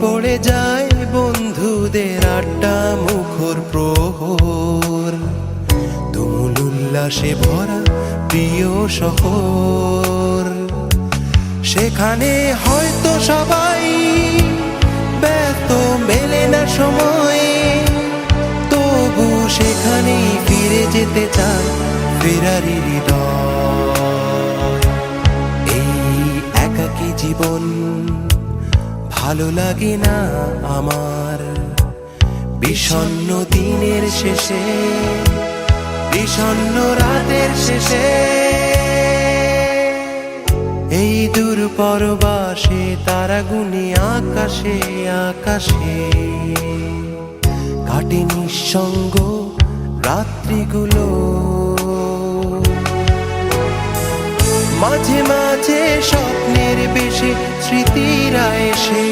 পড়ে যায় বন্ধুদের আড্ডা মুখর প্রহর, তুমুল উল্লাসে ভরা প্রিয় শহর। সেখানে হয়তো সবাই ব্যস্ত, মেলে না সময়, তবু সেখানেই ফিরে যেতে চায় ফেরারি হৃদয়। এই একাকী জীবন ভালো লাগে না আমার, বিষণ্ণ দিনের শেষে, বিষণ্ণ রাতের শেষে। এই দূর পরবাসে তারা গুনে আকাশে আকাশে, কাটে নিঃসঙ্গ রাত্রিগুলো। মাঝে মাঝে স্বপ্নের বেশে স্মৃতিরা এসে